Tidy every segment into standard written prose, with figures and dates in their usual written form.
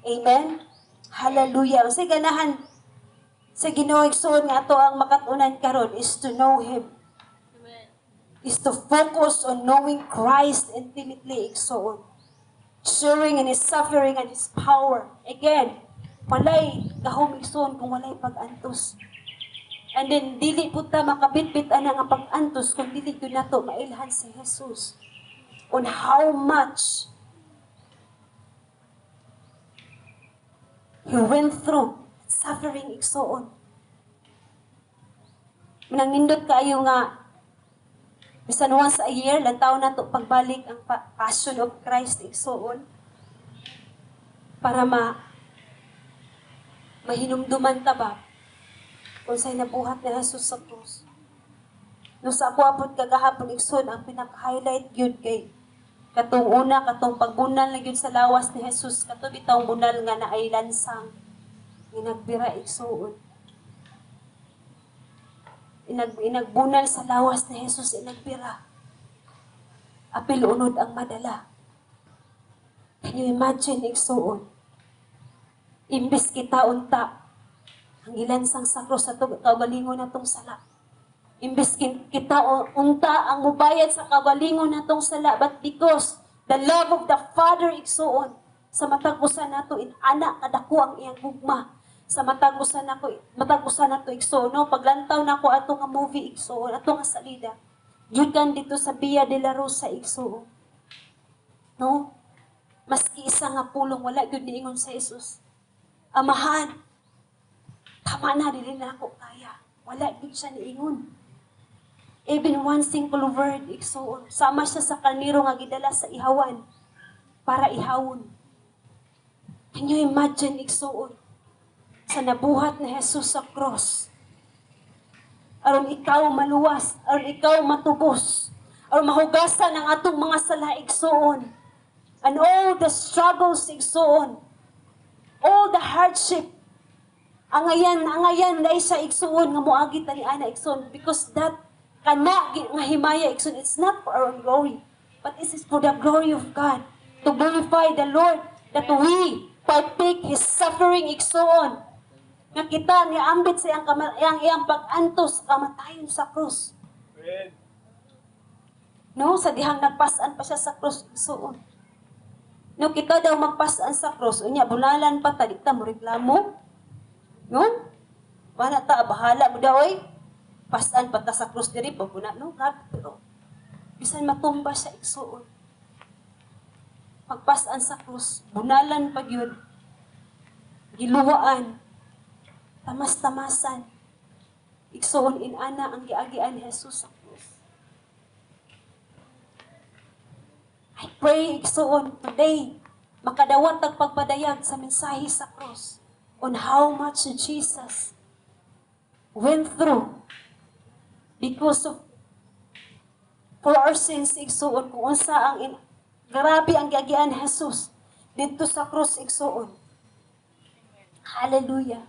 Amen? Hallelujah. Sa ganahan, sa Ginoo igsoon nga ato ang makatunan karon is to know Him. Is to focus on knowing Christ intimately igsoon. Sharing in His suffering and His power. Again, walay gahom igsoon kung walay pag-antos. And then, dili po ta makabitbit ana nga pag-antos kung dili yun nato mailhan si Jesus on how much He went through suffering igsoon. Manangindot kayo nga bisan once a year, lantaw na to pagbalik ang Passion of Christ igsoon para mahinumduman ta ba kung sa'y nabuhat ni Jesus sa krus. No sa ako apod kagahapon igsoon, ang pinaka-highlight yun kay katong una, katong pagbunal na yun sa lawas ni Jesus, katong bitawng bunal nga na ay lansang, inagbira igsoon. Inagbunal sa lawas ni Jesus, inagbira. Apil unod ang madala. Can you imagine igsoon? Imbis kita unta, ang ilansang sa krus sa kaugalingon na tong sala. Imbis kita unta ang mubayad sa kaugalingon na tong sala, but because the love of the Father igsoon, sa matagusan nato in anak kadako ang iyang gugma. Sa matagusan nato igsoon, no? Paglantaw nako ato nga movie igsoon, ato nga salida. Gikan dito sa Via de la Rosa igsoon. No? Maski isa nga pulong wala gyud niingon sa Jesus. Amahan, tama na, dili na ako kaya. Wala gyud siya niingon. Even one simple word, igsoon. Sama siya sa karniro nga gidala sa ihawan para ihawon. Can you imagine, igsoon? Sa nabuhat na Jesus sa cross. Aron ikaw maluwas, aron ikaw matubos, aron mahugasan ang atong mga sala, igsoon. And all the struggles, igsoon. All the hardship, angayan dahil sa igsoon nga moagi ta ni ana igsoon, because that kana nga himaya igsoon, it's not for our own glory, but this is for the glory of God, to glorify the Lord, that we partake His suffering igsoon, nga kita ni ambit sa iyang pag-antos kamatayon sa krus. No, sa dihang nagpasan pa siya sa krus igsoon. No, kita daw magpasaan sa cross, unya bunalan pa ta, di ta mo reklamo. No? Wala ta, bahala mo daw oy. Pasaan pa ta sa cross diri paguna, no? God, pero bisan matumba siya igsuon. Pagpasaan sa cross, bunalan pag yun. Giluwaan. Tamas-tamasan. Igsuon inana ang giagian ni Jesus sa cross. I pray, igsoon, today, makadawat ang pagpadayag sa mensahe sa cross on how much Jesus went through because of for our sins, igsoon, kung unsa ang grabe ang giagian ni Jesus dito sa cross, igsoon. Hallelujah.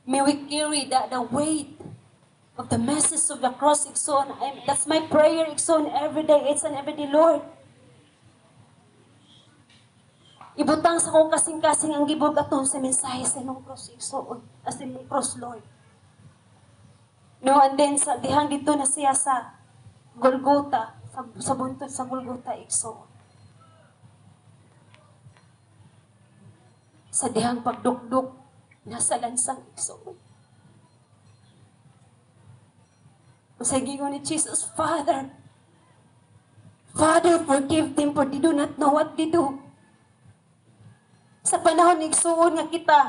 May we carry the weight of the message of the cross, igsoon. That's my prayer, igsoon, every day. It's an everyday, Lord. Ibutang sa kong kasing-kasing ang gibog aton sa mensahe sa imong cross, igsoon. As imong cross, Lord. No, and then, sa dihang dito na siya sa Golgotha, sa buntod sa Golgotha, igsoon. Sa dihang pagdukduk, nasa lansang, igsoon. Sa gingon ni Jesus, Father, forgive them for they do not know what they do. Sa panahon ng igsuon nga kita,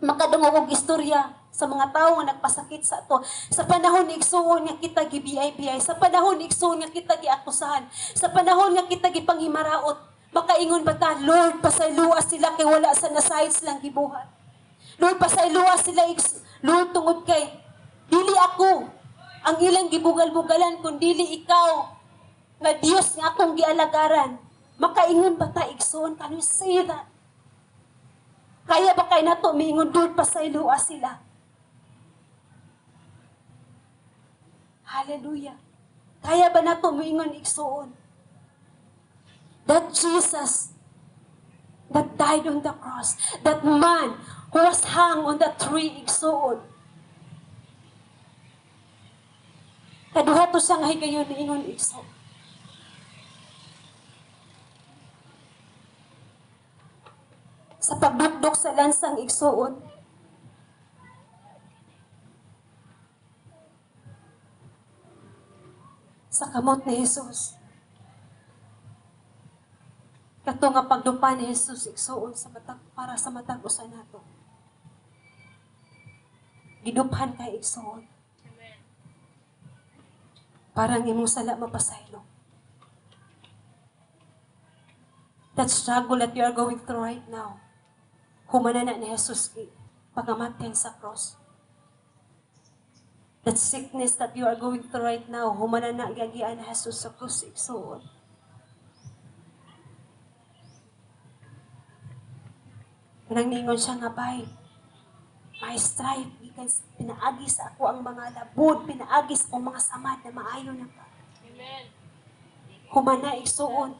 makadungog og istorya sa mga tao nga nagpasakit sa ato. Sa panahon ng igsuon nga kita gibiyay-biyay. Sa panahon ng igsuon nga kita giakusahan. Sa panahon nga kita gipanghimaraot. Makaingon ba ta, Lord, pasayloa sila kay wala sa nasayod silang gibuhat. Lord, pasayloa sila, Lord, tungod kay, dili ako ang ilang gibugal-bugalan, kundili ikaw, nga Diyos nga akong gialagaran. Makaingon ba ta, igsoon? Can you say that? Kaya ba kayo na to, miingon, Lord, pasayloa sila. Hallelujah. Kaya ba na to, miingon, igsoon? That Jesus, that died on the cross. That man who was hung on the tree, igsoon. Kaduha to siyang higayon ni ingon igsoon. Sa pagdukdok sa lansang igsoon, sa kamot ni Jesus. Kato nga pagdupa ni Jesus igsoon sa matag para sa matag usa nato. Giduphan kay igsoon. Parang imong sala mapasaylo. That struggle that you are going through right now, humanana ni Jesus pagamatyan sa cross. That sickness that you are going through right now, humanana gagian ni Jesus sa cross igsoon. Nang ningon siya nga bay, my strife, because pinaagi sa ako ang mga labod, pinaagi sa akong mga samad na maayo na ka. Amen. Humana igsuon.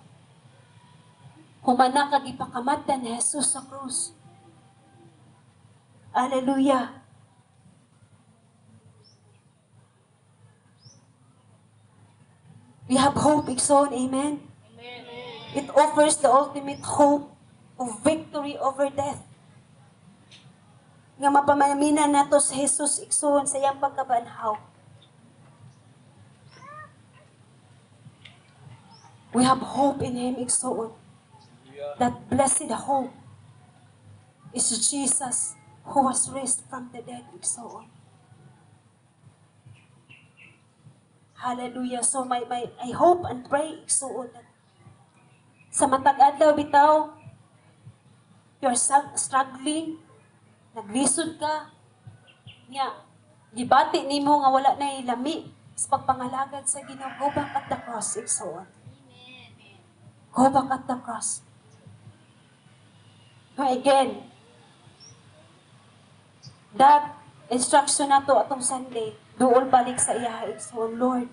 Humana kag ipakamatdan ni Jesus sa krus. Hallelujah. We have hope, igsoon, amen? Amen. It offers the ultimate hope of victory over death. Nga mapamaminan nato sa Jesus igsoon sa iyang pagkabanhaw. We have hope in Him igsoon. That blessed hope is Jesus who was raised from the dead igsoon. Hallelujah. So I hope and pray igsoon that sa matag adlaw bitaw, you're struggling, naglisod ka, nga, gibati nimo nga wala na ilami sa pagpangalagad sa Ginoo. Go back at the cross, igsoon. Go back at the cross. Again, that instruction na to atong Sunday, duol balik sa iya, igsoon, Lord,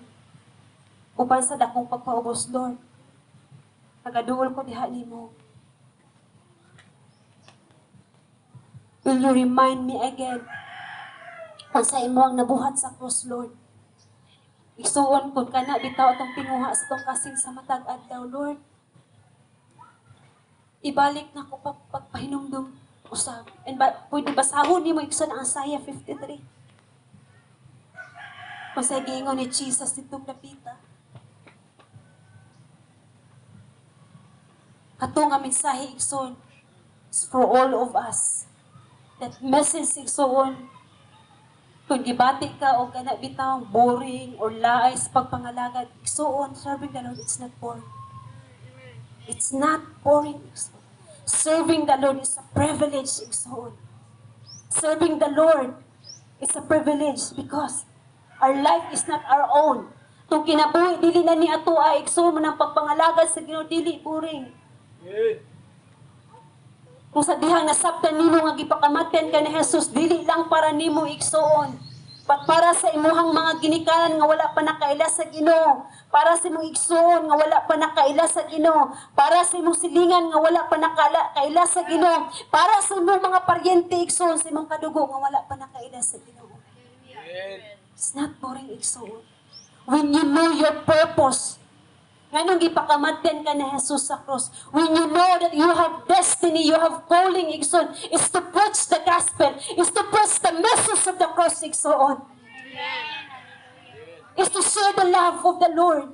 uban sa dakong pagpaubos, Lord, nagaduol ko diha nimo. Will you remind me again kung sa imo ang nabuhat sa cross, Lord? Igsuon kung kana bitaw atong tinguha sa itong kasing sa matag adlaw, Lord. Ibalik na ko pagpahinumdum usab. And pwede basahon nimo igsoon ang Isaiah 53. Kung sa giingon ni Jesus ditong dapita. Katong nga mensahe igsoon is for all of us. That message igsoon, kung gibati ka o kana bitaw boring or lies pagpangalagad, igsoon, serving the Lord, it's not boring. It's not boring. Igsoon. Serving the Lord is a privilege, igsoon. Serving the Lord is a privilege because our life is not our own. Kung kinabuhi, dili na ni ato ay igsoon mo ng pagpangalagad sa Ginoo, dili boring. Kung sa dihang nasabtan nimo nga gipakamatyan ka ni Jesus, dili lang para nimo igsoon. Para sa imuhang mga ginikanan nga wala pa nakaila sa Ginoo. Para sa imong igsoon nga wala pa nakaila sa Ginoo. Para sa imong silingan nga wala pa nakaila sa Ginoo. Para sa imong mga paryente igsoon sa imong kadugo nga wala pa nakaila sa Ginoo. It's not boring igsoon. When you know your purpose, nganong gipakamatyan ka ni Jesus sa cross. When you know that you have destiny, you have calling, igsoon, is to preach the gospel, is to preach the message of the cross, igsoon. Is to share the love of the Lord.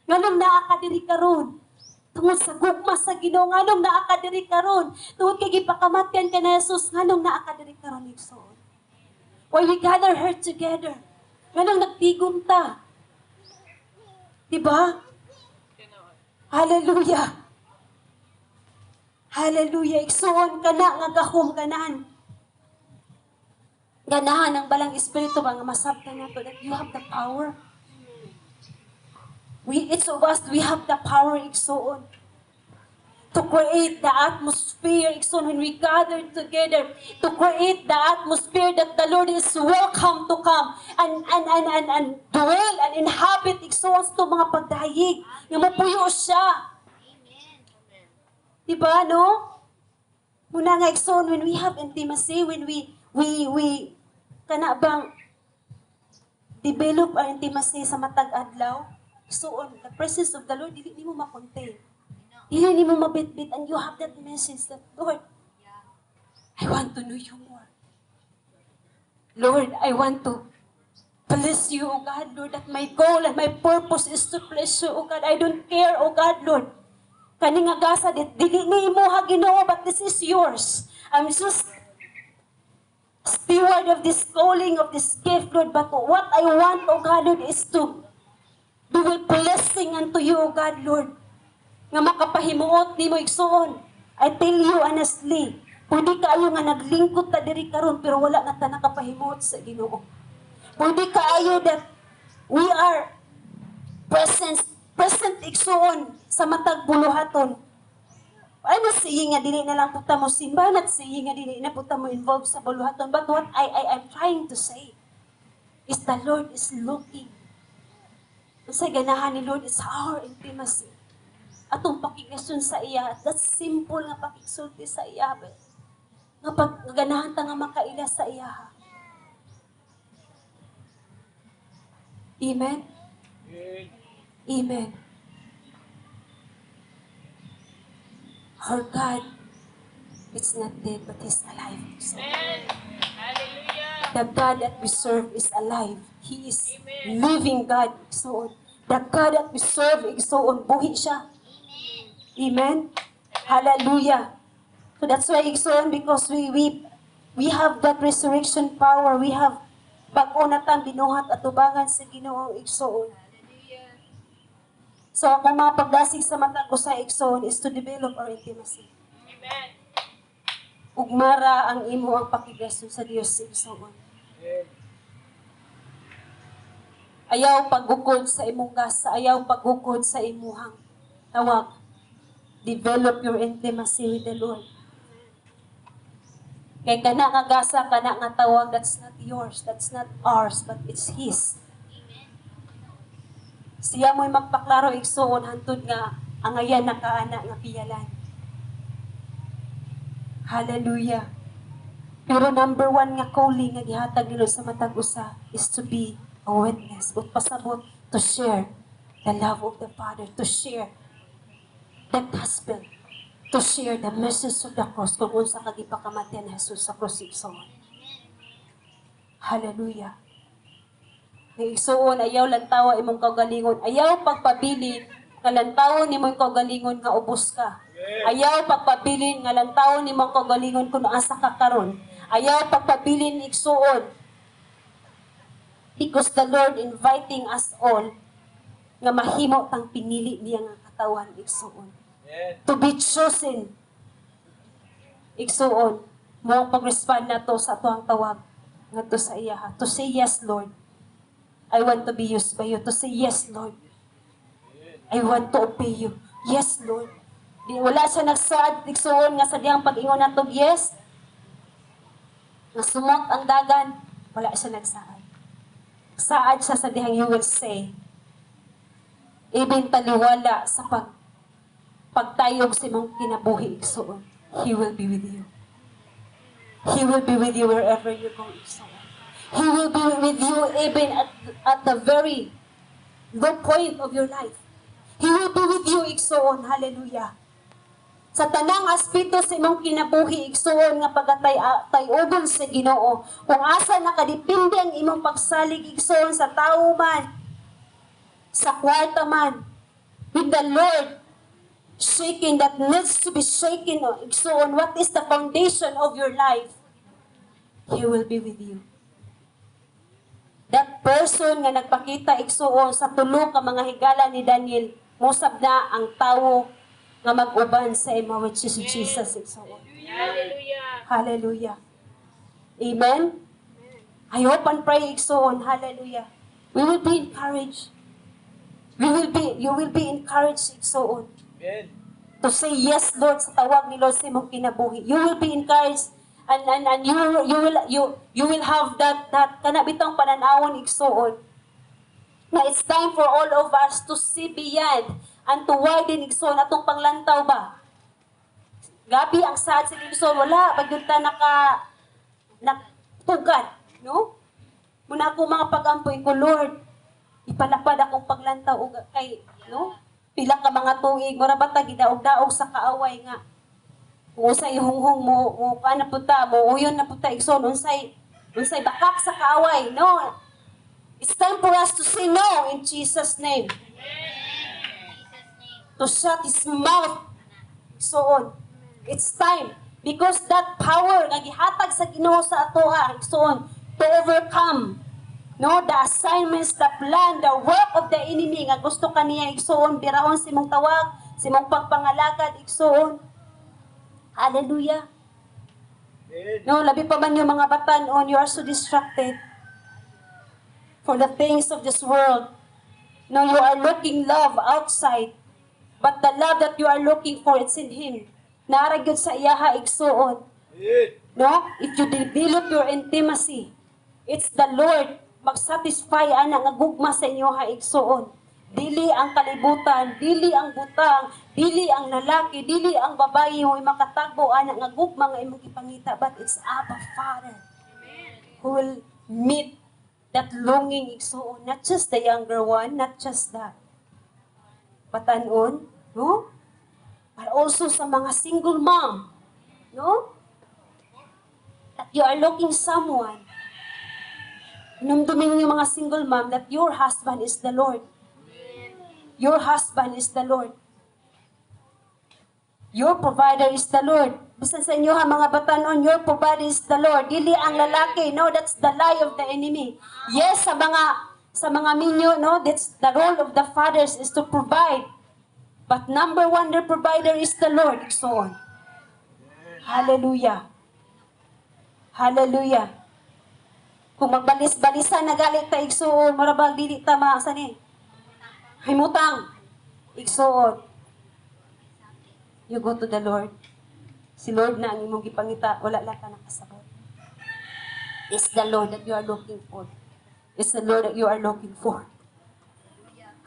Nganong naakadiri karon tungod sa gugma sa Ginoo, nganong naakadiri karon tungod kay gipakamatyan ka ni Jesus, nganong naakadiri karon, igsoon. Why we gather here together, nganong nagtigom ta. Diba? Hallelujah. Hallelujah. Igsuon ka na nga gahom ganan. Ganahan ang balang espiritu ba nga masabtan nato that you have the power. Each of us, we have the power, igsuon, to create the atmosphere, igsoon, when we gather together, to create the atmosphere that the Lord is welcome to come and dwell and inhabit, igsoon, sa itong mga pagdahig, nga mapuyo siya. Diba, no? Muna nga igsoon, when we have intimacy, when we kana bang develop our intimacy sa matag adlaw, igsoon, the presence of the Lord, dili nimo makontain. Dili nimo mabitbit, and you have that message that, Lord, I want to know you more. Lord, I want to bless you, O God, Lord, that my goal and my purpose is to bless you, O God. I don't care, O God, Lord. Kani nga gasa, dili ni imo ha Ginoo, but this is yours. I'm just steward of this calling, of this gift, Lord. But what I want, O God, Lord, is to do a blessing unto you, O God, Lord. Nga makapahimuot ni mo igsoon. I tell you honestly, pwede kaayo nga naglingkod ta diri karon pero wala na ta nakapahimuot sa Ginoo. Pwede kaayo that we are present igsoon sa matag buluhaton. Ano siya nga dili na lang puta mo simbahan at siya nga dili na puta mo involved sa buluhaton. But what I'm trying to say is the Lord is looking. Sa ganahan ni Lord is our intimacy. Atong pakignason sa iya, that simple nga pakigsulti sa iya. Nga pagganahan ta nga makaila sa iya. Amen? Amen. Our God, it's not dead, but He's alive. Amen. Hallelujah. The God that we serve is alive. He is living God. So, the God that we serve, so buhi siya. Amen. Hallelujah. So that's why igsoon, because we have that resurrection power. We have bag-o na tang binuhat at tubangan sa Ginoo igsoon. So ang mga pagdasig sa matag usa igsoon is to develop our intimacy. Amen. Ugmara ang imo ang pakigason sa Dios igsoon. Ayaw paggukod sa imong gasa, ayaw paggukod sa imuhang tawag. Develop your intimacy with the Lord. Kay kana nga gasa, kana nga tawag, that's not yours, that's not ours, but it's His. Siya mo'y magpaklaro igsoon hantod nga angayan na kaana nga piyalan. Hallelujah. Pero number one nga calling nga gihatag ni Lord sa matag usa is to be a witness. But pasabot to share the love of the Father, to share the gospel, to share the message of the cross kung unsa ka gipakamatyan ni Jesus sa cross igsoon. Hallelujah. Nga igsoon, ayaw lantawa imong kaugalingon, ayaw pagpabilin nga lantawon imong kaugalingon nga ubos ka. Ayaw pagpabilin nga lantawon imong kaugalingon kung asa ka karon. Ayaw pagpabilin igsoon. Because the Lord inviting us all nga mahimo tang pinili niya nga katawan igsoon. To be chosen. Igsoon, mo ang pag-respond na to sa ito ang tawag nga to sa iya. To say yes, Lord. I want to be used by you. To say yes, Lord. I want to obey you. Yes, Lord. Di, wala siya nagsaad, igsoon nga sa diyang pag-ingon na to, yes. Nga sumot ang dagan, wala siya nagsaad. Saad siya sa diyang you will say. Even taliwala sa pagtayog sa imong kinabuhi igsoon, He will be with you. He will be with you wherever you go igsoon. He will be with you even at the very low point of your life. He will be with you igsoon. Hallelujah. Sa tanang aspeto sa imong kinabuhi igsoon nga pagatay-ugon sa Ginoo, kung asa nakadepende ang imong pagsalig igsoon sa tao man, sa kwarta man, with the Lord, shaking that needs to be shaken. So on what is the foundation of your life? He will be with you. That person nga nagpakita igsoon sa tulo ka mga higala ni Daniel, musab na ang tawo nga mag-uban sa imo, which is Jesus igsoon. Hallelujah. Hallelujah. Amen? I hope and pray igsoon. Hallelujah. We will be encouraged. You will be encouraged igsoon. Amen. To say yes, Lord, sa tawag ni Lord sa imong kinabuhi. You will be encouraged and you will have that kana bitong pananawon igsoon. Na it's time for all of us to see beyond and to widen igsoon atong panglantaw ba. Gabi ang saad sa igsoon, wala, pagyunta nagtugad, no? Muna ako mga pagampoy ko, Lord, ipalapad akong paglantaw og kay, no? Pila ka mga tuig, mura bata gidaog-daog sa kaaway nga. Kung unsay hunghong mo paano puta, mo uyon na puta igsoon, unsay bakak sa kaaway, no? It's time for us to say no in Jesus' name. To shut his mouth. Igsoon. It's time. Because that power nga gihatag sa Ginoo sa atoa, igsoon, to overcome no the assignments, the plan, the work of the enemy nga gusto kaniya igsoon, birahon si mong tawag, si mong pagpangalagad igsoon. Hallelujah. No, labi pa man yung mga batan-on, you are so distracted for the things of this world. No, you are looking love outside, but the love that you are looking for, it's in Him. Naaragyod sa iyaha igsoon. No, if you develop your intimacy, it's the Lord mag-satisfy ana nga gugma sa inyo ha igsoon. Dili ang kalibutan, dili ang butang, dili ang lalaki, dili ang babae mo makatagbo ana nga gugma nga imong ipangita, but it's Abba Father who will meet that longing igsoon, not just the younger one, not just the batanon, no? But also sa mga single mom, no? That you are looking someone. Numdumin yung mga single mom that your husband is the Lord. Your husband is the Lord. Your provider is the Lord. Basta sa inyo ha, mga batanon, your provider is the Lord. Dili ang lalaki. No, that's the lie of the enemy. Yes, sa mga minyo, no, that's the role of the fathers is to provide. But number one, their provider is the Lord. So on. Hallelujah. Hallelujah. Kung magbalis-balisan na galit ta igsoon, marabag dili ta sani. Himutang igsoon. You go to the Lord. Si Lord na ang imong gipangita, wala lang ka nakasabot. It's the Lord that you are looking for. It's the Lord that you are looking for.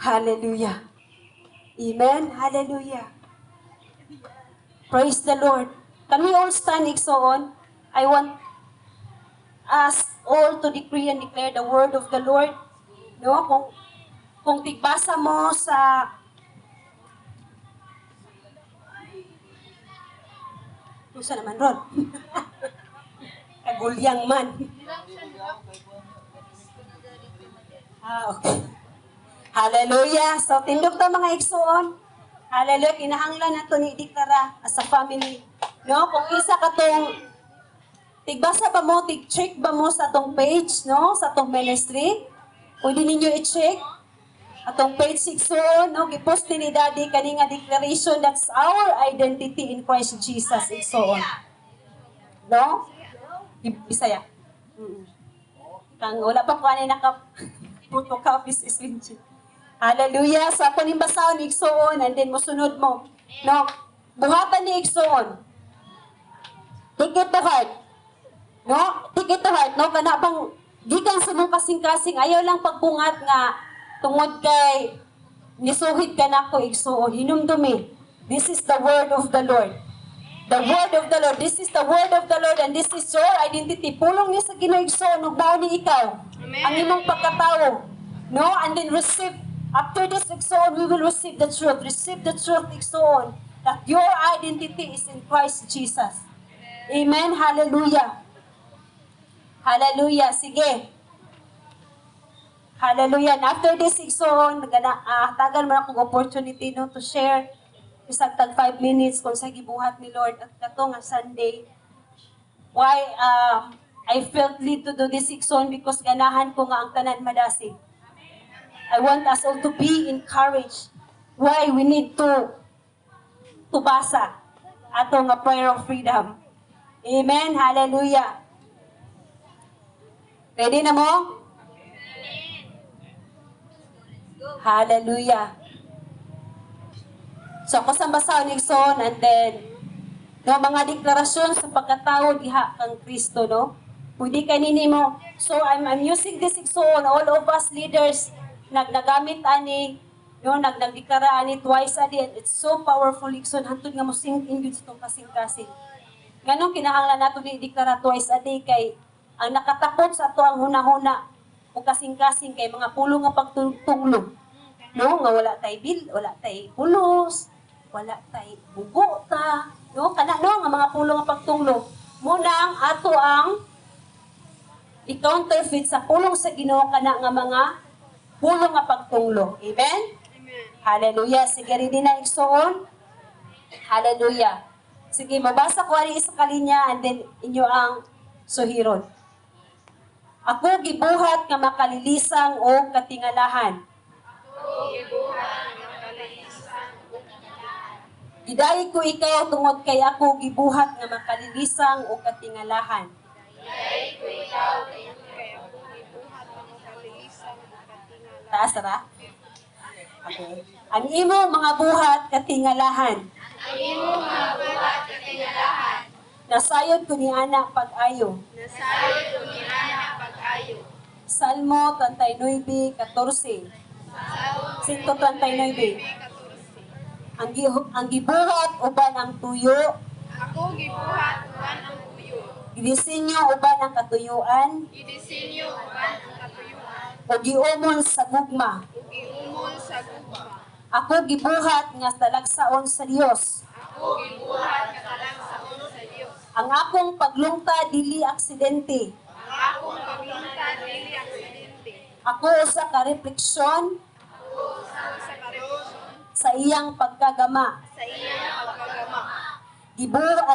Hallelujah. Amen. Hallelujah. Praise the Lord. Can we all stand igsoon? I want us all to decree and declare the word of the Lord. No, kung tigbasa mo sa Lusa naman ron. Kagulyang man. Okay. Hallelujah. So, tindog ta mga igsoon. Hallelujah. Kinahanglan na ito ni Diklara as a family. No, kung isa ka tong tigbasa ba mo, tig-check ba mo sa atong page, no? Sa atong ministry? Pwede ninyo i-check. Atong page 6 no? Gipost ni Daddy kaninga declaration, that's our identity in Christ Jesus, and so on. No? Bisaya. Kang wala pa kuha naka photocopies is legit. Hallelujah. So ako ning basahon igsoon, and then mosunod mo. No? Buhatan ni igsoon. Take it to heart. No? Take it to heart, no? Kana bang gikan sa mong kasing-kasing, ayaw lang pagbungat nga tungod kay nisuhid ka na ko igsoon. Hinumdumi. This is the word of the Lord. The word of the Lord. This is the word of the Lord, and this is your identity. Pulong ni sa Ginoo igsoon, ug mao ni ikaw. Amen. Ang imong pagkatao. No? And then receive, after this igsoon, we will receive the truth. Receive the truth igsoon, that your identity is in Christ Jesus. Amen. Hallelujah. Hallelujah. Sige. Hallelujah. And after this igsoon, tagal mo akong opportunity no, to share isang tag 5 minutes kung sa gibuhat ni Lord at kato nga Sunday. Why I felt lead to do this igsoon because ganahan ko nga ang tanan madasig. I want us all to be encouraged. Why we need to basa ato nga prayer of freedom. Amen. Hallelujah. Ready na mo? Hallelujah. So, ako sa basahon igsoon, and then, no, mga deklarasyon sa pagkatao diha kang Kristo, no? Pwede kanini mo. So, I'm using this igsoon, all of us leaders, nagamit ani, No, nagdeklara ani twice a day. It's so powerful, Ikson. Hantod nga mo sing in yun sa itong kasing-kasing. Ganong kinahanglan nato ni deklara twice a day kay ang nakatakot sa ato ang huna-huna o kasing-kasing kay mga pulo nga pagtulog. No, nga wala tay bil, wala tay pulos, wala tay bugo ta. No, kana no nga mga pulo nga pagtulog. Muna ang ato ang i-counterfeit sa pulong sa Ginoo kana nga mga pulo nga pagtunglo. Amen? Hallelujah. Sige rin din na igsoon. Hallelujah. Sige, mabasa ko ani isa kalinya and then inyo ang suhiron. Ako gibuhat nga makalilisang o katingalahan. Gidayi ko ikaw tungod kay ako gibuhat nga makalilisang o katingalahan. Taas ra? Okay. Ang imo mga buhat katingalahan. Nasayod ko ni anak pag-ayo. Salmo 39:14. 139. Ang gibuhat uban ang tuyo. Ako gibuhat uban ang tuyo. Gidisenyo uban ang katuyuan. Gidisenyo uban ang katuyuan. O giumol sa gugma. Ug giumol sa gugma. Ako gibuhat nga talagsaon sa Dios. Ako gibuhat nga talagsaon sa Dios. Ang akong paglungta dili aksidente. Ang akong paglungtad dili aksidente. Ako usa ka refleksyon Sa karosyon sa iyang pagkagama. sa iyang pagkagama.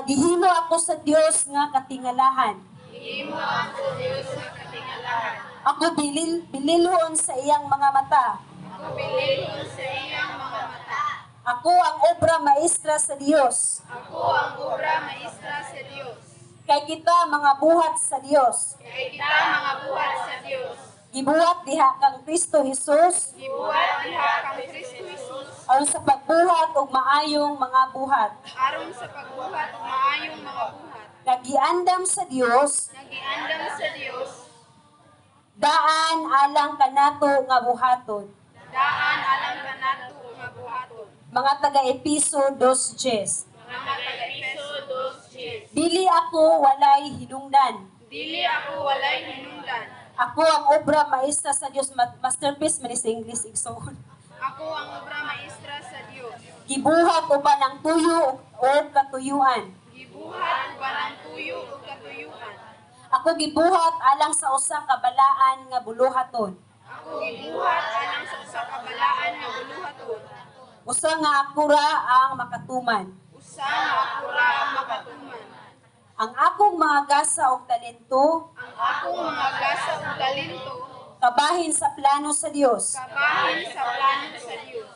Gihimo ako sa Dios nga katingalahan. Gihimo ako Dios nga katingalahan. Ako bililhon sa iyang mga mata. Ako bililhon sa iyang mga mata. Ako ang obra maestra sa Dios. Ako ang obra maestra sa Dios. Kay kita mga buhat sa Dios. Kay kita mga buhat sa Dios. Gibuhat diha kang Kristo Jesus Gibuhat diha kang Kristo Jesus aron sa pagbuhat og maayong mga buhat. aron sa pagbuhat ug maayong mga buhat. Nagiandam sa Dios, Nagiandam sa Dios. daan alang kanato nga buhaton. Daan alang kanato nga buhaton. Mga taga-Episo 2:10. Mga taga-Efeso 2:10. Dili ako walay hinungdan. Dili ako walay hinungdan. Ako ang obra maestra sa Dios. Masterpiece man sa English igsoon. Ako ang obra maestra sa Dios. Gibuhat uban ang tuyo o katuyuan. Gibuhat uban ang tuyo ug katuyuan. Ako gibuhat alang sa usa ka balaan nga buluhaton. Ako gibuhat alang sa usa ka balaan nga buluhaton. Usa nga akura ang makatuman. Usa nga ako ra ang makatuman. Ang akong mga gasa o talento, Ang akong mga gasa ug talento kabahin sa plano sa Dios. kabahin sa plano sa Dios.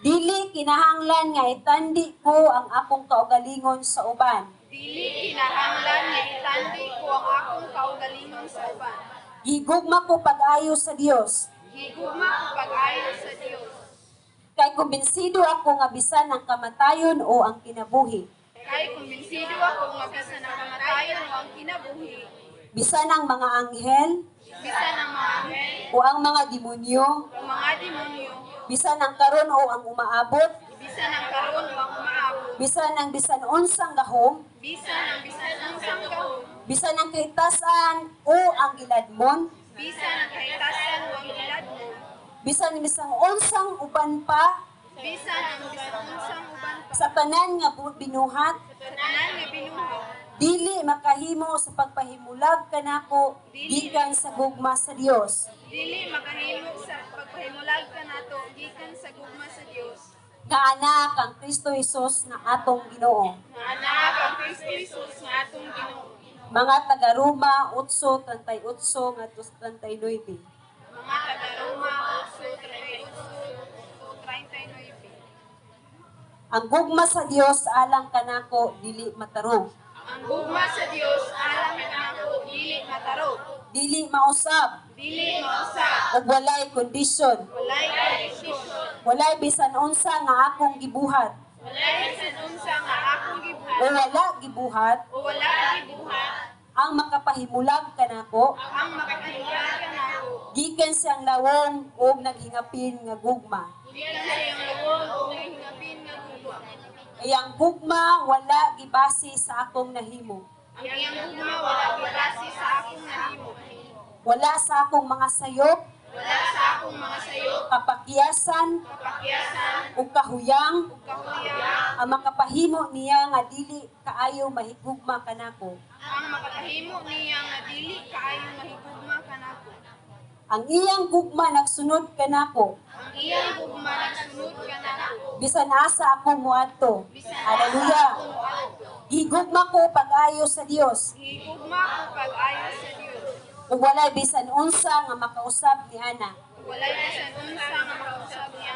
Dili kinahanglan nga itandi ko ang akong kaugalingon sa uban. Dili kinahanglan nga itandi ko ang akong kaugalingon sa uban. Gigugma ko pag-ayo sa Dios. Gigugma ko pag-ayo sa Dios. Kay kumbinsido ako nga bisan ang kamatayon o ang kinabuhi. Kay kumbinsido ako nga bisan ang kamatayon o ang kinabuhi, Bisan ang mga anghel bisan ang mga anghel o ang mga demonyo, o mga demonyo, bisan ang karon o ang umaabot, bisan ang karon o ang umaabot, bisan ang bisan unsang gahom, bisan ang bisan unsang gahom, bisan ang kahitasan o ang giladmon, bisan ang kahitasan o ang giladmo, bisan bisang unsang uban pa bisan ang bisan unsang uban pa, sa tanan nga binuhat, sa tanan nga binuhat, dili makahimo sa pagpahimulag kanako gikan sa gugma sa Dios. dili makahimo sa pagpahimulag kanato gikan sa gugma sa Dios. Nga anak ang Kristo Jesus nga atong Ginoo. Nga anak ang Kristo Jesus nga atong Ginoo. Mga taga Roma 8:38 ngadto sa 39. Mga taga-Roma 8:38-39. Ang gugma sa Dios alang kanako dili matarong. Ang gugma sa Dios alang kanako dili matarog, Dili mausab dili mausab, ug walay kondisyon. walay kondisyon, Walay bisan unsa nga akong gibuhat walay bisan unsa nga akong o gibuhat wala gibuhat o wala gibuhat ang makapahimulag kanako ang makahimulag kanako Gikan siyang lawong ug naghingapin nga gugma. Gikan sa iyang lawom ug hingapin nga gugma. Iyang gugma wala gibase sa akong nahimo. Ang iyang gugma wala gibase sa akong nahimo. Wala sa akong mga sayop, Wala sa akong mga sayop, kapakyasan, kapakyasan, ug kahuyang ug kahuyang. ang makapahimo niya nga dili kaayo mahigugma kanako. Ang makapahimo niya nga dili kaayo mahigugma kanako. Ang iyang gugma nagsunod kanako. Ang iyang gugma nagsunod kanako. Bisan asa ako moadto. Bisan Hallelujah. asa akong moadto. Gigugma ko pag-ayo sa Dios. Higugma ko pag-ayo sa Dios. Ug walay bisan unsa nga makausab ni ana. Walay bisan unsa nga makausab niya.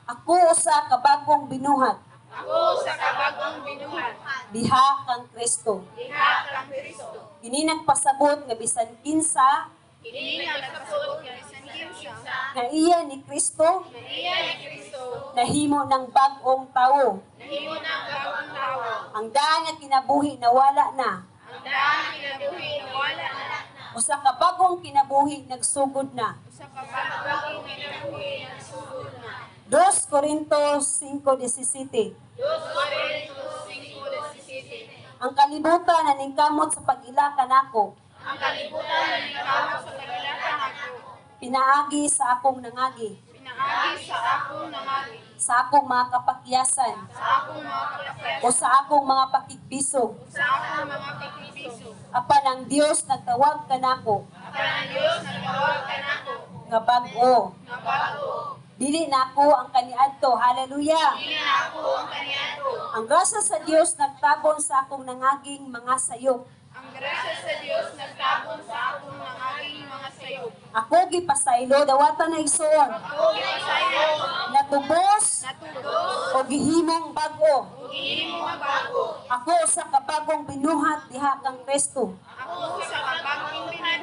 Ako usa ka bagong binuhat. Ako sa kabagong binuhat. Diha kang Kristo. Diha kang Kristo. Kini nagpasabot nga bisan kinsa Hindi nga nagpasuot nga bisan kinsa. nga iya ni Kristo Na iya ni Kristo. nahimo ng bag-ong tawo. Nahimo na ang bagong tawo. Ang daan nga kinabuhi nawala na. Ang daan kinabuhi na wala na. Usa ka bagong kinabuhi nagsugod na. Sa kabagong kinabuhi na sugod na. 2 Corintios 5:17. 2 Corintios 5:17. Ang kalibutan na ningkamot sa pag-ila kanako, Ang kalibutan na nagkamot sa kagilakan ako. pinaagi sa akong nangagi, Pinaagi sa akong nangagi. sa akong mga kapakyasan, Sa akong mga kapakyasan. o sa akong mga pakigbisog. Sa akong mga pakikiso. Apan ang Dios nagtawag kanako Apan ang Diyos nagtawag kanako. nga bag-o. Nga bago. Dili nako ang kaniadto. Hallelujah. Dili na ako ang kaniadto. Ang grasya sa Dios nagtabon sa akong nangaging mga sayop. Ang grasya sa Diyos nagtabon sa akong nangaging mga sayop. Ako gipasaylo dawatan na igsoon. Ako gipasayo. Natubos Natugos. o gihimong bag-o. Gihimo nga bago. Ako sa kabagong binuhat diha kang Kristo. Ako sa kabagong binuhat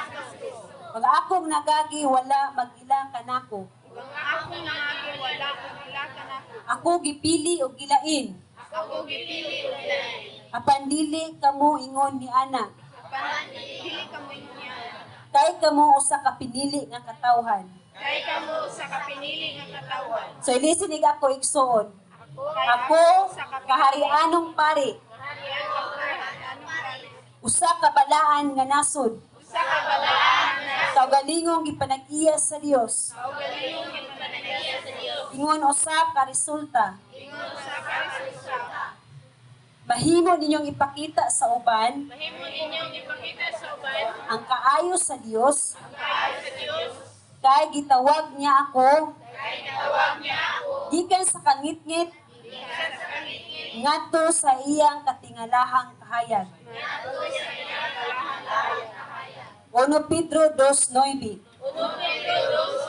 kang Kristo. Pag akong nagagi wala mag-ila kanako. Ang akong nangagi wala kagila kanako. Ako gipili o gilain. Ako gipili o gilain. Apan dili kamo ingon ni ana. Apan dili kamo niya. Kay kamo usa ka pinili nga katawhan. Kay kamo sa kapinili nga katawan. So ilisin ako igsoon. Kay Ako sa kaharianong pari. kaharian ako anong pali. Usa ka balaan nga nasod. Sa kabalaan na Kaugalingong gipanag-iya sa Dios. kaugalingong gipanagaya sa Dios. Ingon usa ka resulta. Ingon sa karesulta. Mahimo ninyong ipakita sa uban Mahimo ninyong ipakita sa uban ang kaayo sa Dios ang kaayo sa Dios. kay gitawag niya ako Kay tawag niya ako. gikan sa kangitngit Sa kangitngit. ngadto sa iyang katingalahang kahayag. Nato sa iyang kalahang lahat. 1 Pedro 2:9. Uno Pedro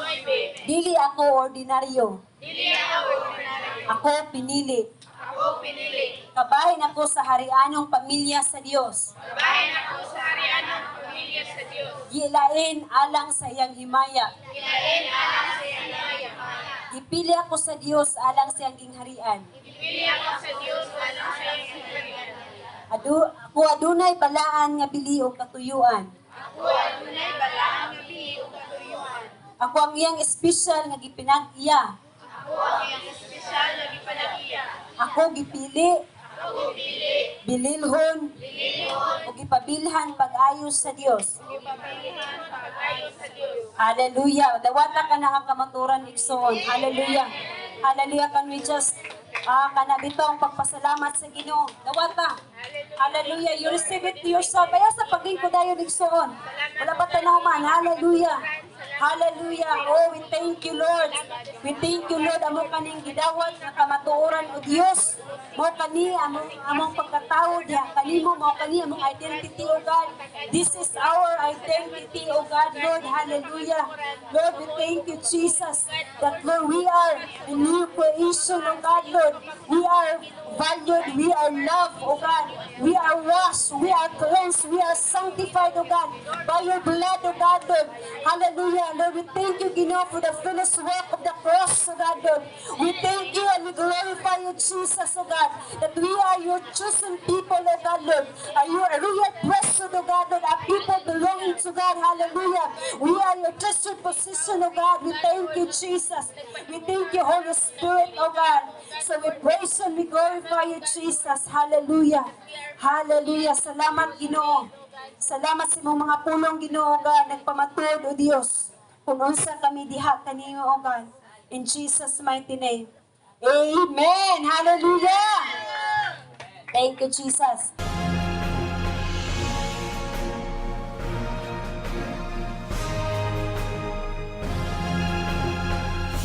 2:9. Dili ako ordinaryo, Dili ako ordinaryo. ako pinili. Ako pinili. Kabahin ako sa harianong pamilya sa Dios. Bahin ako sa harianong pamilya sa Dios. Gilain alang sa iyang himaya. Kilain alang sa iyang laya. Gipili ako sa Dios alang sa iyang gingharian. Ipili ako sa Dios alang sa iyang harian. Ako adunay balaan nga bili o katuyuan. Ako adunay balaan nga bihi ug katuyuan. Ako ang iyang espesyal nga gipinag-iya. Ako ang iyang espesyal nga gipanagiya. Ako gipili, Ako gipili, bililhon, bilihon, o gipabilhan pag-ayo sa Dios. gipabilihan pag-ayo sa Dios. Hallelujah. Dawata ka na nga kamaturan igsoon. Hallelujah. Hallelujah. Can we just kanabitong pagpasalamat sa Ginoo. Dawata. Hallelujah. You receive it to yourself. Kaya sa paging ko dayon igsoon. Wala ba tanaw man? Hallelujah. Hallelujah. Oh, we thank you, Lord. We thank you, Lord. Amo kaning gidawat nga kamatuoran o Dios. Mo kani among pagkatao diha kanimo mo kani among identity o God. This is our identity o God, Lord. Hallelujah. Lord, we thank you, Jesus, that Lord, we are a new creation o God, Lord. We are valued, we are loved, O God. We are washed, we are cleansed, we are sanctified, O God, by your blood, O God, Lord. Hallelujah. Lord, we thank you, Ginoo, for the finished work of the cross, O God, Lord. We thank you and we glorify you, Jesus, O God, that we are your chosen people, O God, Lord. Are you a real person, O God, Lord? A people belonging to God, hallelujah. We are your treasured position, O God. We thank you, Jesus. We thank you, Holy Spirit, O God. So we praise and we glorify you, Jesus. Hallelujah. Hallelujah. Salamat, Ginoo. Salamat sa imong mga pulong, Ginoo, God. Nagpamatud, O Dios. Kung unsa kami diha kaniyo, O God. In Jesus' mighty name. Amen. Hallelujah. Thank you, Jesus.